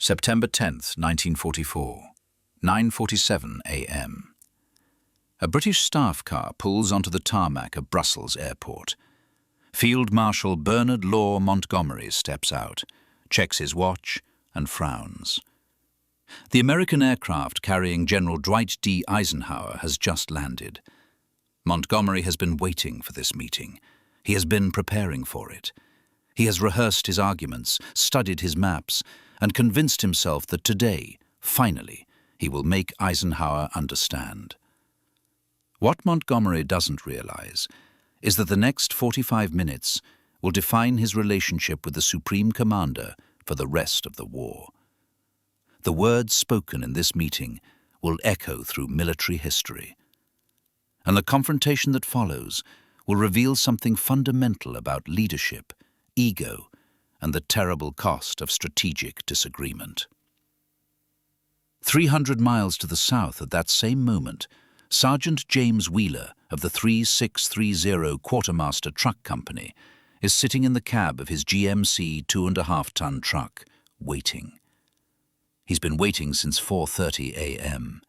September 10th, 1944, 9:47 a.m. A British staff car pulls onto the tarmac of Brussels airport. Field Marshal Bernard Montgomery steps out, checks his watch, and frowns. The American aircraft carrying General Dwight D. Eisenhower has just landed. Montgomery has been waiting for this meeting. He has been preparing for it. He has rehearsed his arguments, studied his maps, and convinced himself that today, finally, he will make Eisenhower understand. What Montgomery doesn't realize is that the next 45 minutes will define his relationship with the Supreme Commander for the rest of the war. The words spoken in this meeting will echo through military history. And the confrontation that follows will reveal something fundamental about leadership, ego, and the terrible cost of strategic disagreement. 300 miles to the south at that same moment, Sergeant James Wheeler of the 3630 Quartermaster Truck Company is sitting in the cab of his GMC 2.5-ton truck, waiting. He's been waiting since 4:30 a.m.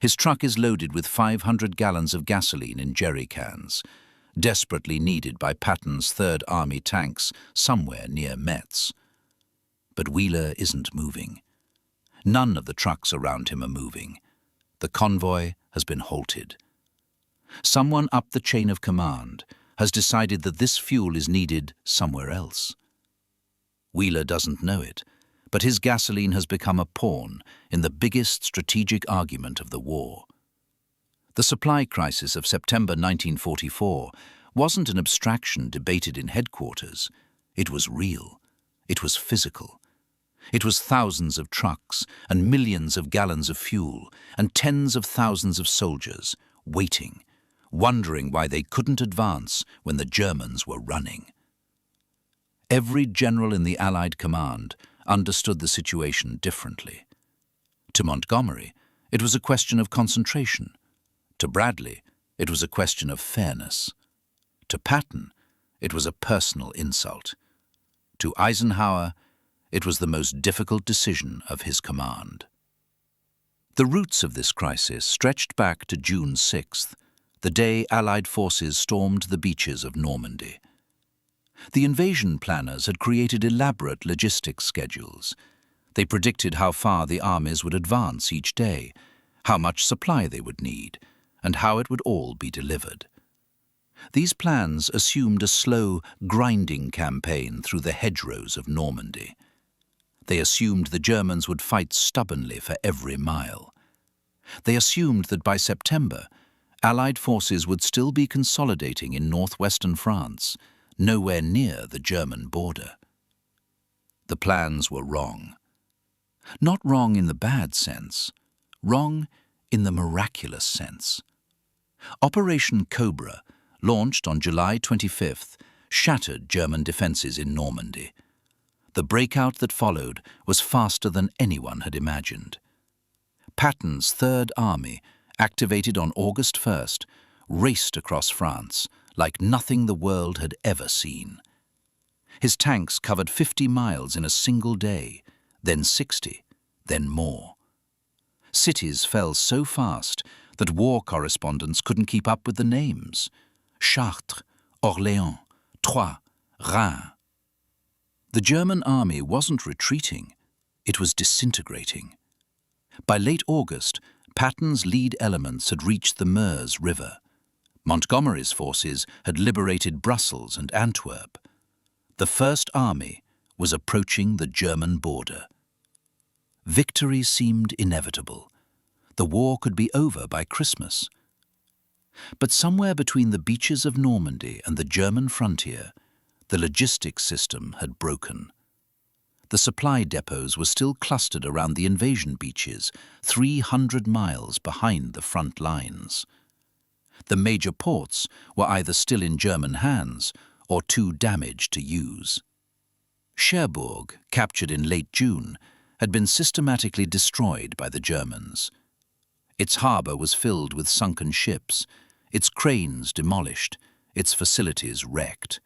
His truck is loaded with 500 gallons of gasoline in jerry cans, desperately needed by Patton's 3rd Army tanks somewhere near Metz. But Wheeler isn't moving. None of the trucks around him are moving. The convoy has been halted. Someone up the chain of command has decided that this fuel is needed somewhere else. Wheeler doesn't know it, but his gasoline has become a pawn in the biggest strategic argument of the war. The supply crisis of September 1944 wasn't an abstraction debated in headquarters. It was real. It was physical. It was thousands of trucks and millions of gallons of fuel and tens of thousands of soldiers waiting, wondering why they couldn't advance when the Germans were running. Every general in the Allied command understood the situation differently. To Montgomery, it was a question of concentration. To Bradley, it was a question of fairness. To Patton, it was a personal insult. To Eisenhower, it was the most difficult decision of his command. The roots of this crisis stretched back to June 6th, the day Allied forces stormed the beaches of Normandy. The invasion planners had created elaborate logistics schedules. They predicted how far the armies would advance each day, how much supply they would need, and how it would all be delivered. These plans assumed a slow, grinding campaign through the hedgerows of Normandy. They assumed the Germans would fight stubbornly for every mile. They assumed that by September, Allied forces would still be consolidating in northwestern France, nowhere near the German border. The plans were wrong. Not wrong in the bad sense, wrong in the miraculous sense. Operation Cobra, launched on July 25th, shattered German defenses in Normandy. The breakout that followed was faster than anyone had imagined. Patton's 3rd Army, activated on August 1st, raced across France like nothing the world had ever seen. His tanks covered 50 miles in a single day, then 60, then more. Cities fell so fast that war correspondents couldn't keep up with the names. Chartres, Orléans, Troyes, Reims. The German army wasn't retreating, it was disintegrating. By late August, Patton's lead elements had reached the Meuse River. Montgomery's forces had liberated Brussels and Antwerp. The 1st Army was approaching the German border. Victory seemed inevitable. The war could be over by Christmas. But somewhere between the beaches of Normandy and the German frontier, the logistics system had broken. The supply depots were still clustered around the invasion beaches, 300 miles behind the front lines. The major ports were either still in German hands or too damaged to use. Cherbourg, captured in late June, had been systematically destroyed by the Germans. Its harbour was filled with sunken ships, its cranes demolished, its facilities wrecked.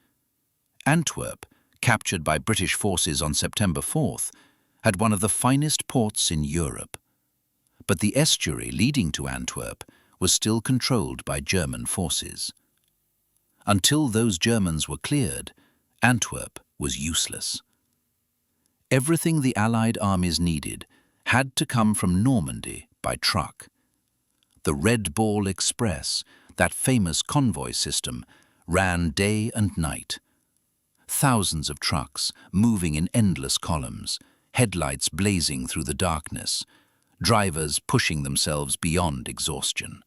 Antwerp, captured by British forces on September 4th, had one of the finest ports in Europe. But the estuary leading to Antwerp was still controlled by German forces. Until those Germans were cleared, Antwerp was useless. Everything the Allied armies needed had to come from Normandy by truck. The Red Ball Express, that famous convoy system, ran day and night. Thousands of trucks moving in endless columns, headlights blazing through the darkness, drivers pushing themselves beyond exhaustion.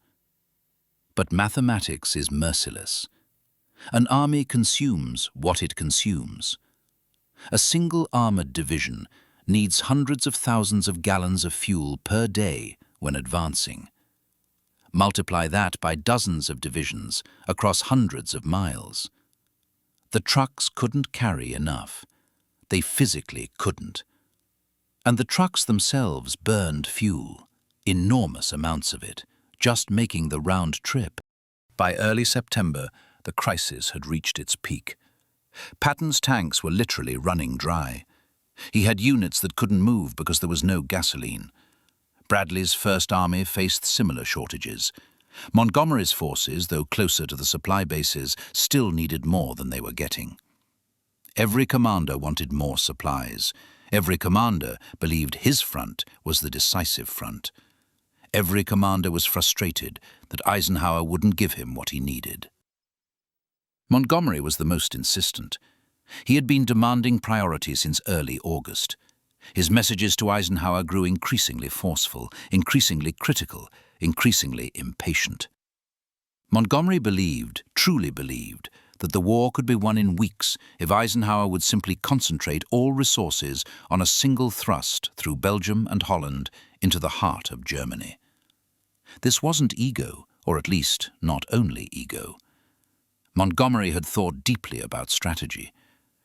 But mathematics is merciless. An army consumes what it consumes. A single armored division needs hundreds of thousands of gallons of fuel per day when advancing. Multiply that by dozens of divisions across hundreds of miles. The trucks couldn't carry enough. They physically couldn't. And the trucks themselves burned fuel, enormous amounts of it, just making the round trip. By early September, the crisis had reached its peak. Patton's tanks were literally running dry. He had units that couldn't move because there was no gasoline. Bradley's First Army faced similar shortages. Montgomery's forces, though closer to the supply bases, still needed more than they were getting. Every commander wanted more supplies. Every commander believed his front was the decisive front. Every commander was frustrated that Eisenhower wouldn't give him what he needed. Montgomery was the most insistent. He had been demanding priority since early August. His messages to Eisenhower grew increasingly forceful, increasingly critical, increasingly impatient. Montgomery believed, truly believed, that the war could be won in weeks if Eisenhower would simply concentrate all resources on a single thrust through Belgium and Holland into the heart of Germany. This wasn't ego, or at least not only ego. Montgomery had thought deeply about strategy.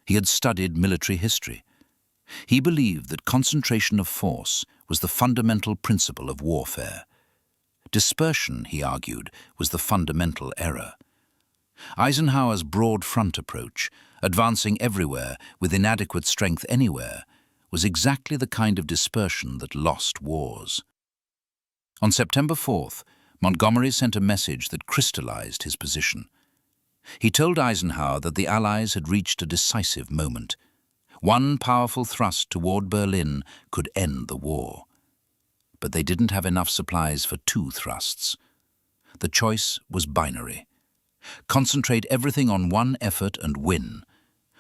He had studied military history. He believed that concentration of force was the fundamental principle of warfare. Dispersion, he argued, was the fundamental error. Eisenhower's broad front approach, advancing everywhere with inadequate strength anywhere, was exactly the kind of dispersion that lost wars. On September 4th, Montgomery sent a message that crystallized his position. He told Eisenhower that the Allies had reached a decisive moment. One powerful thrust toward Berlin could end the war. But they didn't have enough supplies for two thrusts. The choice was binary. Concentrate everything on one effort and win,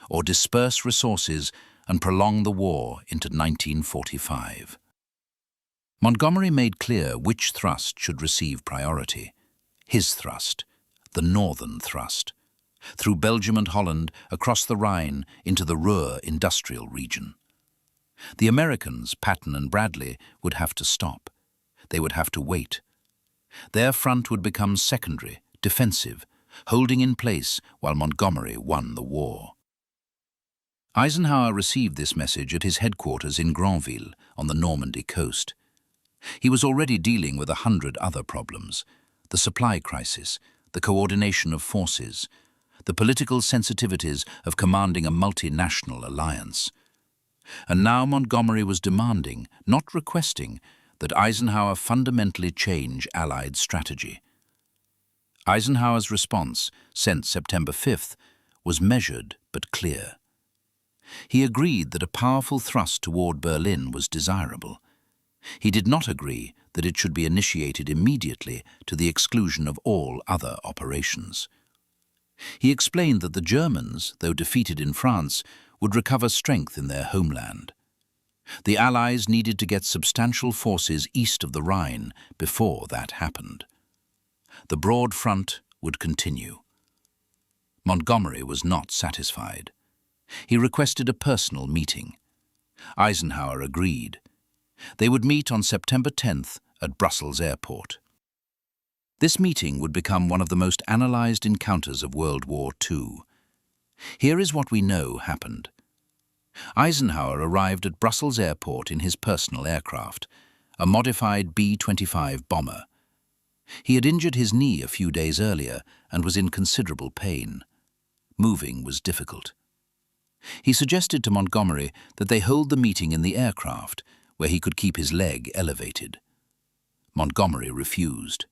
or disperse resources and prolong the war into 1945. Montgomery made clear which thrust should receive priority. His thrust, the northern thrust, through Belgium and Holland, across the Rhine, into the Ruhr industrial region. The Americans, Patton and Bradley, would have to stop. They would have to wait. Their front would become secondary, defensive, holding in place while Montgomery won the war. Eisenhower received this message at his headquarters in Granville on the Normandy coast. He was already dealing with 100 other problems: the supply crisis, the coordination of forces, the political sensitivities of commanding a multinational alliance. And now Montgomery was demanding, not requesting, that Eisenhower fundamentally change Allied strategy. Eisenhower's response, sent September 5th, was measured but clear. He agreed that a powerful thrust toward Berlin was desirable. He did not agree that it should be initiated immediately to the exclusion of all other operations. He explained that the Germans, though defeated in France, would recover strength in their homeland. The Allies needed to get substantial forces east of the Rhine before that happened. The broad front would continue. Montgomery was not satisfied. He requested a personal meeting. Eisenhower agreed. They would meet on September 10th at Brussels Airport. This meeting would become one of the most analyzed encounters of World War II. Here is what we know happened. Eisenhower arrived at Brussels Airport in his personal aircraft, a modified B-25 bomber. He had injured his knee a few days earlier and was in considerable pain. Moving was difficult. He suggested to Montgomery that they hold the meeting in the aircraft, where he could keep his leg elevated. Montgomery refused.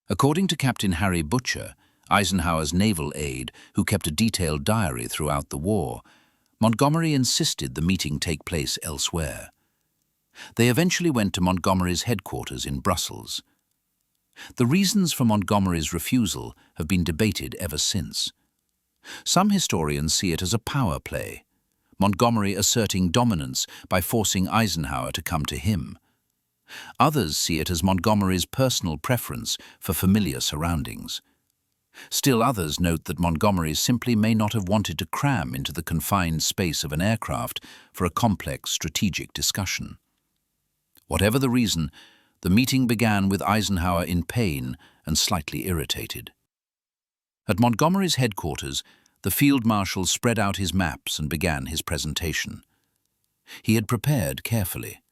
According to Captain Harry Butcher, Eisenhower's naval aide who kept a detailed diary throughout the war, Montgomery insisted the meeting take place elsewhere. They eventually went to Montgomery's headquarters in Brussels. The reasons for Montgomery's refusal have been debated ever since. Some historians see it as a power play, Montgomery asserting dominance by forcing Eisenhower to come to him. Others see it as Montgomery's personal preference for familiar surroundings. Still others note that Montgomery simply may not have wanted to cram into the confined space of an aircraft for a complex strategic discussion. Whatever the reason, the meeting began with Eisenhower in pain and slightly irritated. At Montgomery's headquarters, the Field Marshal spread out his maps and began his presentation. He had prepared carefully.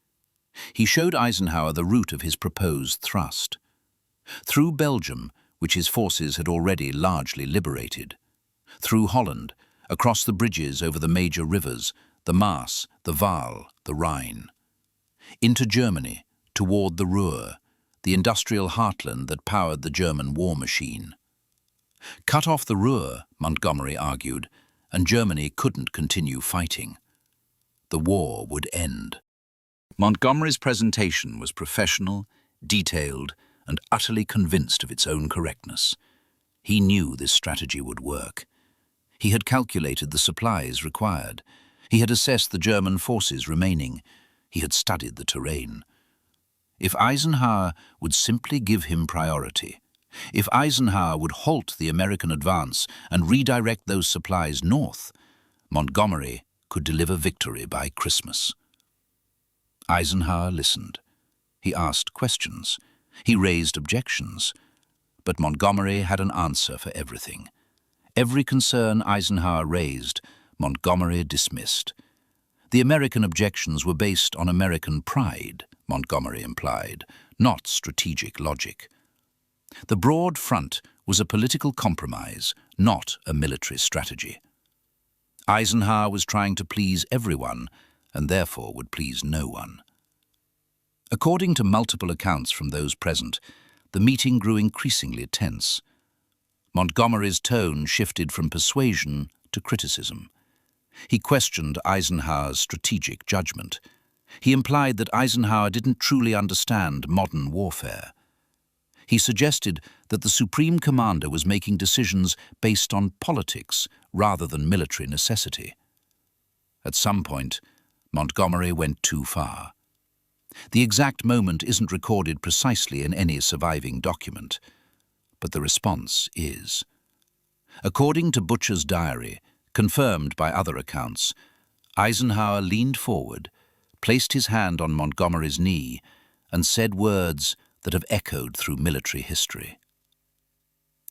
He showed Eisenhower the route of his proposed thrust. Through Belgium, which his forces had already largely liberated. Through Holland, across the bridges over the major rivers, the Maas, the Waal, the Rhine. Into Germany, toward the Ruhr, the industrial heartland that powered the German war machine. Cut off the Ruhr, Montgomery argued, and Germany couldn't continue fighting. The war would end. Montgomery's presentation was professional, detailed, and utterly convinced of its own correctness. He knew this strategy would work. He had calculated the supplies required. He had assessed the German forces remaining. He had studied the terrain. If Eisenhower would simply give him priority, if Eisenhower would halt the American advance and redirect those supplies north, Montgomery could deliver victory by Christmas. Eisenhower listened. He asked questions. He raised objections. But Montgomery had an answer for everything. Every concern Eisenhower raised, Montgomery dismissed. The American objections were based on American pride, Montgomery implied, not strategic logic. The broad front was a political compromise, not a military strategy. Eisenhower was trying to please everyone, and therefore would please no one. According to multiple accounts from those present, the meeting grew increasingly tense. Montgomery's tone shifted from persuasion to criticism. He questioned Eisenhower's strategic judgment. He implied that Eisenhower didn't truly understand modern warfare. He suggested that the Supreme Commander was making decisions based on politics rather than military necessity. At some point, Montgomery went too far. The exact moment isn't recorded precisely in any surviving document, but the response is. According to Butcher's diary, confirmed by other accounts, Eisenhower leaned forward, placed his hand on Montgomery's knee, and said words that have echoed through military history.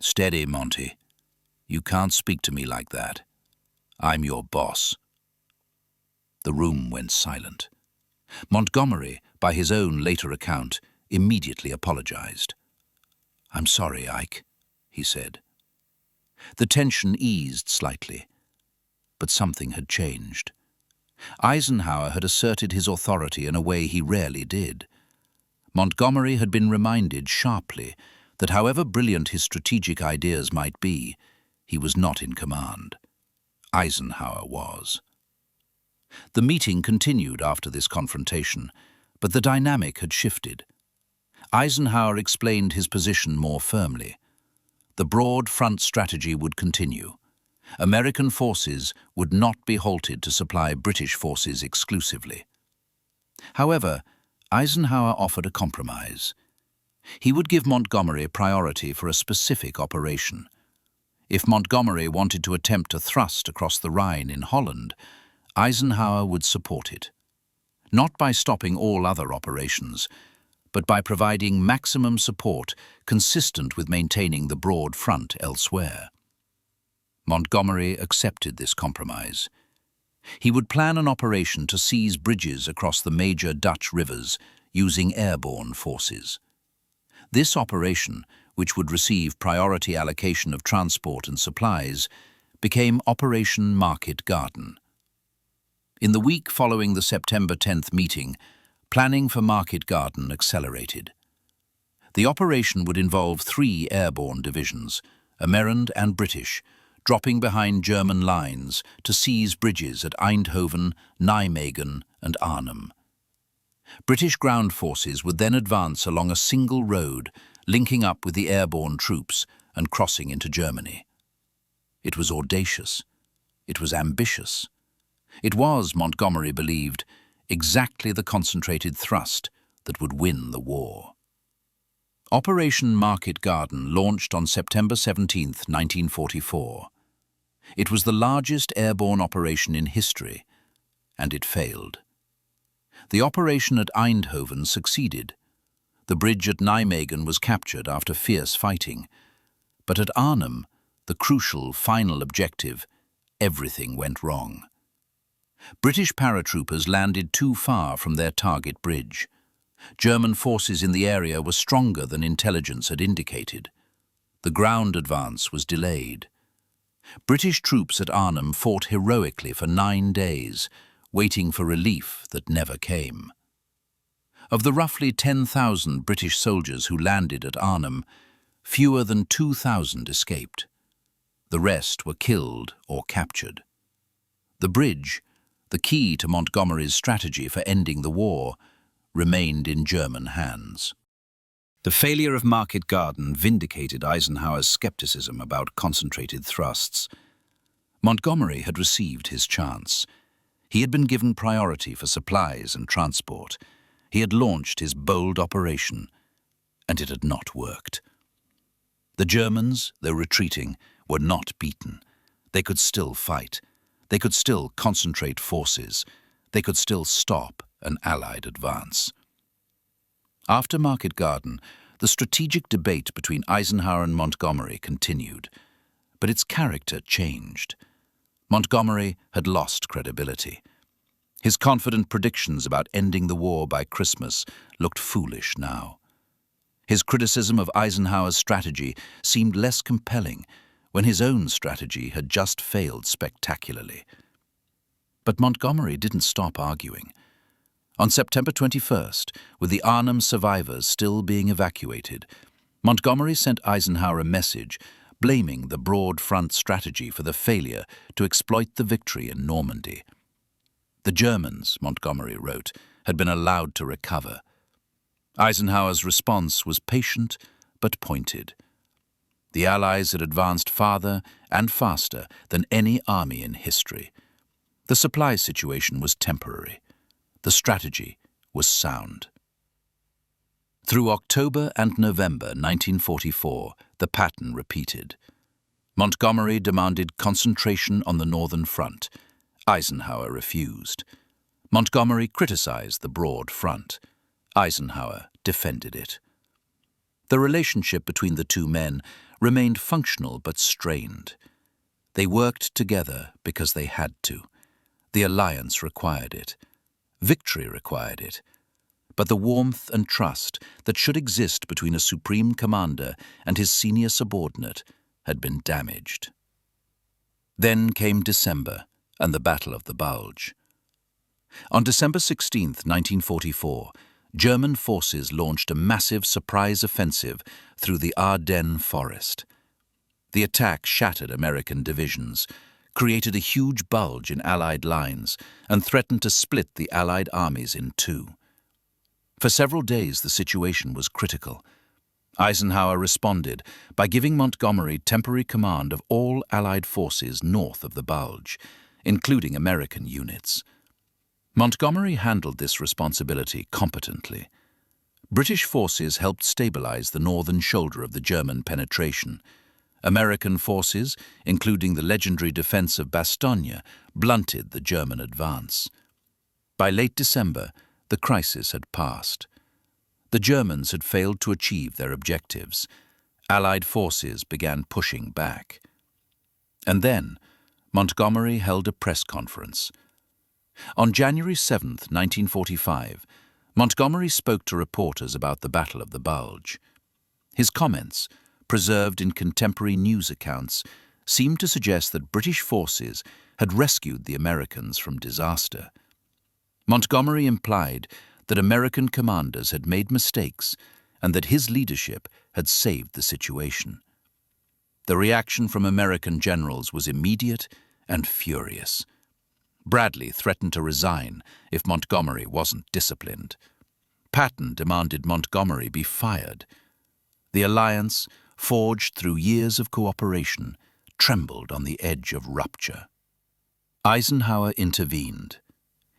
"Steady, Monty. You can't speak to me like that. I'm your boss." The room went silent. Montgomery, by his own later account, immediately apologized. "I'm sorry, Ike," he said. The tension eased slightly, but something had changed. Eisenhower had asserted his authority in a way he rarely did. Montgomery had been reminded sharply that however brilliant his strategic ideas might be, he was not in command. Eisenhower was. The meeting continued after this confrontation, but the dynamic had shifted. Eisenhower explained his position more firmly. The broad front strategy would continue. American forces would not be halted to supply British forces exclusively. However, Eisenhower offered a compromise. He would give Montgomery priority for a specific operation. If Montgomery wanted to attempt a thrust across the Rhine in Holland, Eisenhower would support it, not by stopping all other operations, but by providing maximum support consistent with maintaining the broad front elsewhere. Montgomery accepted this compromise. He would plan an operation to seize bridges across the major Dutch rivers using airborne forces. This operation, which would receive priority allocation of transport and supplies, became Operation Market Garden. In the week following the September 10th meeting, planning for Market Garden accelerated. The operation would involve 3 airborne divisions, American and British, dropping behind German lines to seize bridges at Eindhoven, Nijmegen and Arnhem. British ground forces would then advance along a single road, linking up with the airborne troops and crossing into Germany. It was audacious. It was ambitious. It was, Montgomery believed, exactly the concentrated thrust that would win the war. Operation Market Garden launched on September 17, 1944. It was the largest airborne operation in history, and it failed. The operation at Eindhoven succeeded. The bridge at Nijmegen was captured after fierce fighting. But at Arnhem, the crucial final objective, everything went wrong. British paratroopers landed too far from their target bridge. German forces in the area were stronger than intelligence had indicated. The ground advance was delayed. British troops at Arnhem fought heroically for 9 days, waiting for relief that never came. Of the roughly 10,000 British soldiers who landed at Arnhem, fewer than 2,000 escaped. The rest were killed or captured. The bridge, the key to Montgomery's strategy for ending the war, remained in German hands. The failure of Market Garden vindicated Eisenhower's skepticism about concentrated thrusts. Montgomery had received his chance. He had been given priority for supplies and transport. He had launched his bold operation, and it had not worked. The Germans, though retreating, were not beaten. They could still fight. They could still concentrate forces. They could still stop an Allied advance. After Market Garden, the strategic debate between Eisenhower and Montgomery continued, but its character changed. Montgomery had lost credibility. His confident predictions about ending the war by Christmas looked foolish now. His criticism of Eisenhower's strategy seemed less compelling when his own strategy had just failed spectacularly. But Montgomery didn't stop arguing. On September 21st, with the Arnhem survivors still being evacuated, Montgomery sent Eisenhower a message blaming the broad front strategy for the failure to exploit the victory in Normandy. The Germans, Montgomery wrote, had been allowed to recover. Eisenhower's response was patient but pointed. The Allies had advanced farther and faster than any army in history. The supply situation was temporary. The strategy was sound. Through October and November 1944, the pattern repeated. Montgomery demanded concentration on the Northern Front. Eisenhower refused. Montgomery criticized the broad front. Eisenhower defended it. The relationship between the two men remained functional but strained. They worked together because they had to. The alliance required it. Victory required it. But the warmth and trust that should exist between a supreme commander and his senior subordinate had been damaged. Then came December and the Battle of the Bulge. On December 16, 1944, German forces launched a massive surprise offensive through the Ardennes forest. The attack shattered American divisions, created a huge bulge in Allied lines, and threatened to split the Allied armies in two. For several days, the situation was critical. Eisenhower responded by giving Montgomery temporary command of all Allied forces north of the Bulge, including American units. Montgomery handled this responsibility competently. British forces helped stabilize the northern shoulder of the German penetration. American forces, including the legendary defense of Bastogne, blunted the German advance. By late December, the crisis had passed. The Germans had failed to achieve their objectives. Allied forces began pushing back. And then, Montgomery held a press conference. On January 7, 1945, Montgomery spoke to reporters about the Battle of the Bulge. His comments, preserved in contemporary news accounts, seemed to suggest that British forces had rescued the Americans from disaster. Montgomery implied that American commanders had made mistakes and that his leadership had saved the situation. The reaction from American generals was immediate and furious. Bradley threatened to resign if Montgomery wasn't disciplined. Patton demanded Montgomery be fired. The alliance, forged through years of cooperation, trembled on the edge of rupture. Eisenhower intervened.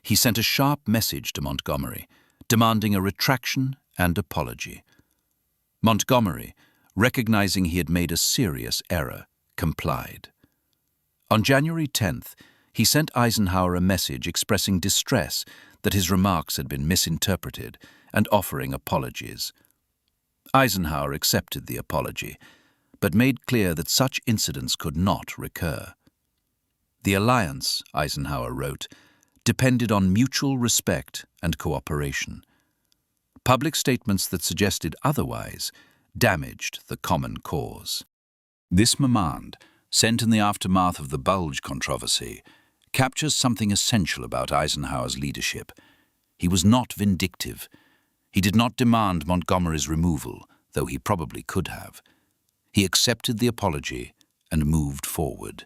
He sent a sharp message to Montgomery, demanding a retraction and apology. Montgomery, recognizing he had made a serious error, complied. On January 10th, he sent Eisenhower a message expressing distress that his remarks had been misinterpreted and offering apologies. Eisenhower accepted the apology, but made clear that such incidents could not recur. The alliance, Eisenhower wrote, depended on mutual respect and cooperation. Public statements that suggested otherwise damaged the common cause. This memand, sent in the aftermath of the Bulge controversy, captures something essential about Eisenhower's leadership. He was not vindictive. He did not demand Montgomery's removal, though he probably could have. He accepted the apology and moved forward.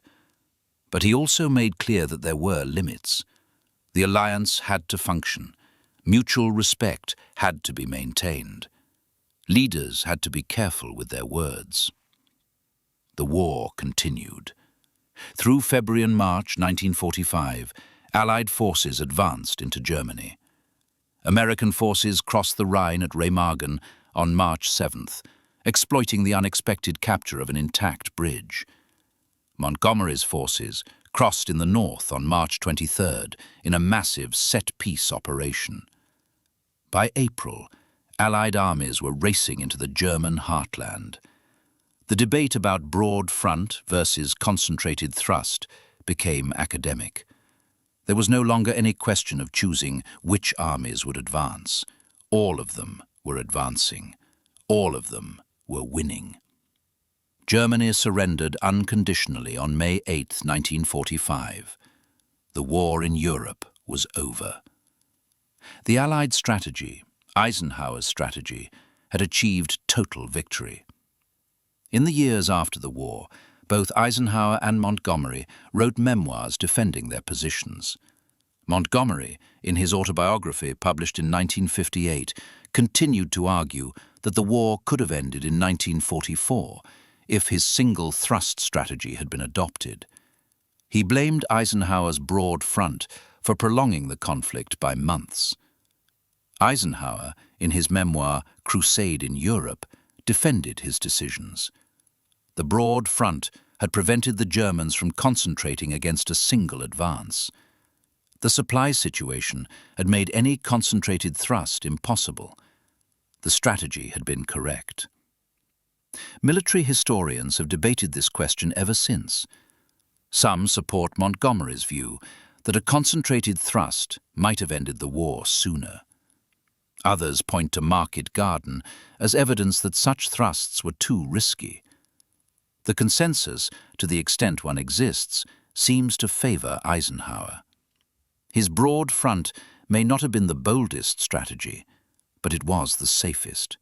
But he also made clear that there were limits. The alliance had to function. Mutual respect had to be maintained. Leaders had to be careful with their words. The war continued. Through February and March 1945, Allied forces advanced into Germany. American forces crossed the Rhine at Remagen on March 7th, exploiting the unexpected capture of an intact bridge. Montgomery's forces crossed in the north on March 23rd in a massive set-piece operation. By April, Allied armies were racing into the German heartland. The debate about broad front versus concentrated thrust became academic. There was no longer any question of choosing which armies would advance. All of them were advancing. All of them were winning. Germany surrendered unconditionally on May 8, 1945. The war in Europe was over. The Allied strategy, Eisenhower's strategy, had achieved total victory. In the years after the war, both Eisenhower and Montgomery wrote memoirs defending their positions. Montgomery, in his autobiography published in 1958, continued to argue that the war could have ended in 1944 if his single thrust strategy had been adopted. He blamed Eisenhower's broad front for prolonging the conflict by months. Eisenhower, in his memoir Crusade in Europe, defended his decisions. The broad front had prevented the Germans from concentrating against a single advance. The supply situation had made any concentrated thrust impossible. The strategy had been correct. Military historians have debated this question ever since. Some support Montgomery's view that a concentrated thrust might have ended the war sooner. Others point to Market Garden as evidence that such thrusts were too risky. The consensus, to the extent one exists, seems to favor Eisenhower. His broad front may not have been the boldest strategy, but it was the safest.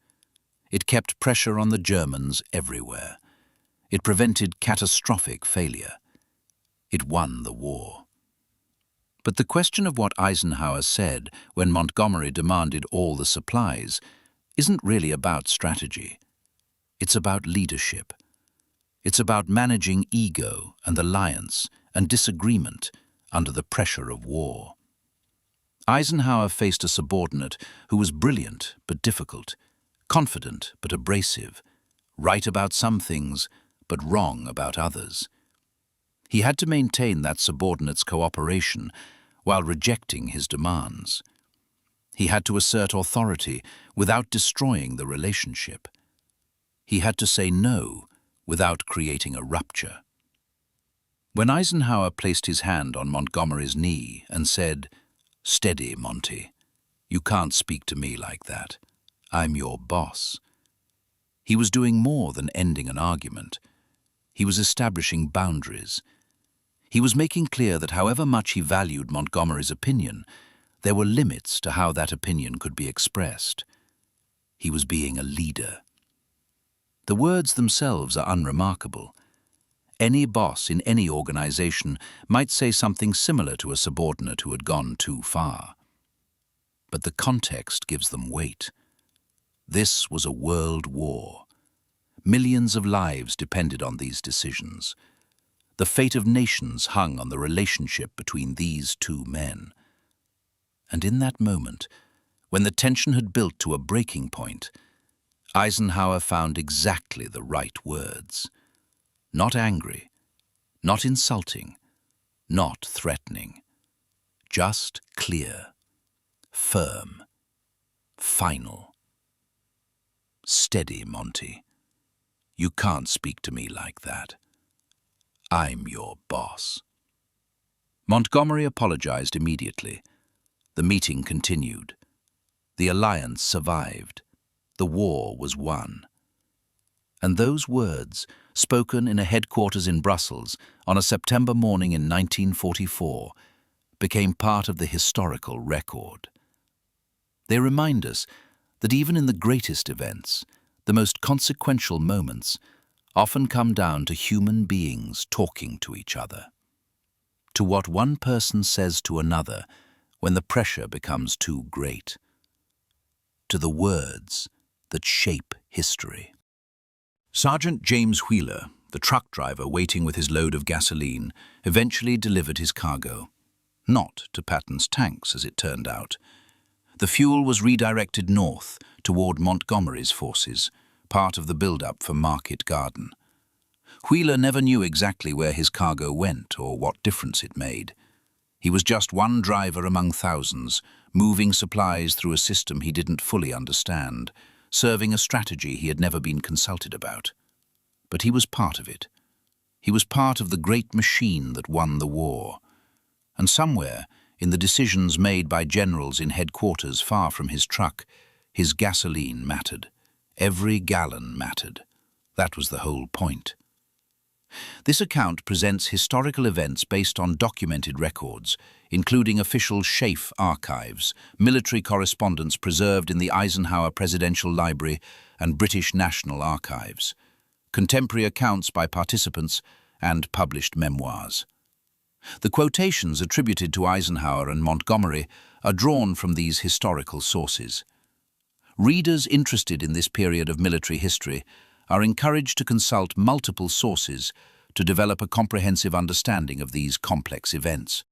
It kept pressure on the Germans everywhere. It prevented catastrophic failure. It won the war. But the question of what Eisenhower said when Montgomery demanded all the supplies isn't really about strategy. It's about leadership. It's about managing ego and alliance and disagreement under the pressure of war. Eisenhower faced a subordinate who was brilliant but difficult, confident but abrasive, right about some things but wrong about others. He had to maintain that subordinate's cooperation while rejecting his demands. He had to assert authority without destroying the relationship. He had to say no without creating a rupture. When Eisenhower placed his hand on Montgomery's knee and said, "Steady, Monty. You can't speak to me like that. I'm your boss," he was doing more than ending an argument. He was establishing boundaries. He was making clear that however much he valued Montgomery's opinion, there were limits to how that opinion could be expressed. He was being a leader. The words themselves are unremarkable. Any boss in any organization might say something similar to a subordinate who had gone too far. But the context gives them weight. This was a world war. Millions of lives depended on these decisions. The fate of nations hung on the relationship between these two men. And in that moment, when the tension had built to a breaking point, Eisenhower found exactly the right words. Not angry, not insulting, not threatening. Just clear, firm, final. Steady, Monty. You can't speak to me like that. I'm your boss. Montgomery apologized immediately. The meeting continued. The alliance survived. The war was won. And those words, spoken in a headquarters in Brussels on a September morning in 1944, became part of the historical record. They remind us that even in the greatest events, the most consequential moments often come down to human beings talking to each other, to what one person says to another when the pressure becomes too great, to the words that shape history. Sergeant James Wheeler, the truck driver waiting with his load of gasoline, eventually delivered his cargo. Not to Patton's tanks, as it turned out. The fuel was redirected north toward Montgomery's forces, part of the build-up for Market Garden. Wheeler never knew exactly where his cargo went or what difference it made. He was just one driver among thousands, moving supplies through a system he didn't fully understand, serving a strategy he had never been consulted about. But he was part of it. He was part of the great machine that won the war. And somewhere, in the decisions made by generals in headquarters far from his truck, his gasoline mattered. Every gallon mattered. That was the whole point. This account presents historical events based on documented records, including official SHAEF archives, military correspondence preserved in the Eisenhower Presidential Library and British National Archives, contemporary accounts by participants, and published memoirs. The quotations attributed to Eisenhower and Montgomery are drawn from these historical sources. Readers interested in this period of military history are encouraged to consult multiple sources to develop a comprehensive understanding of these complex events.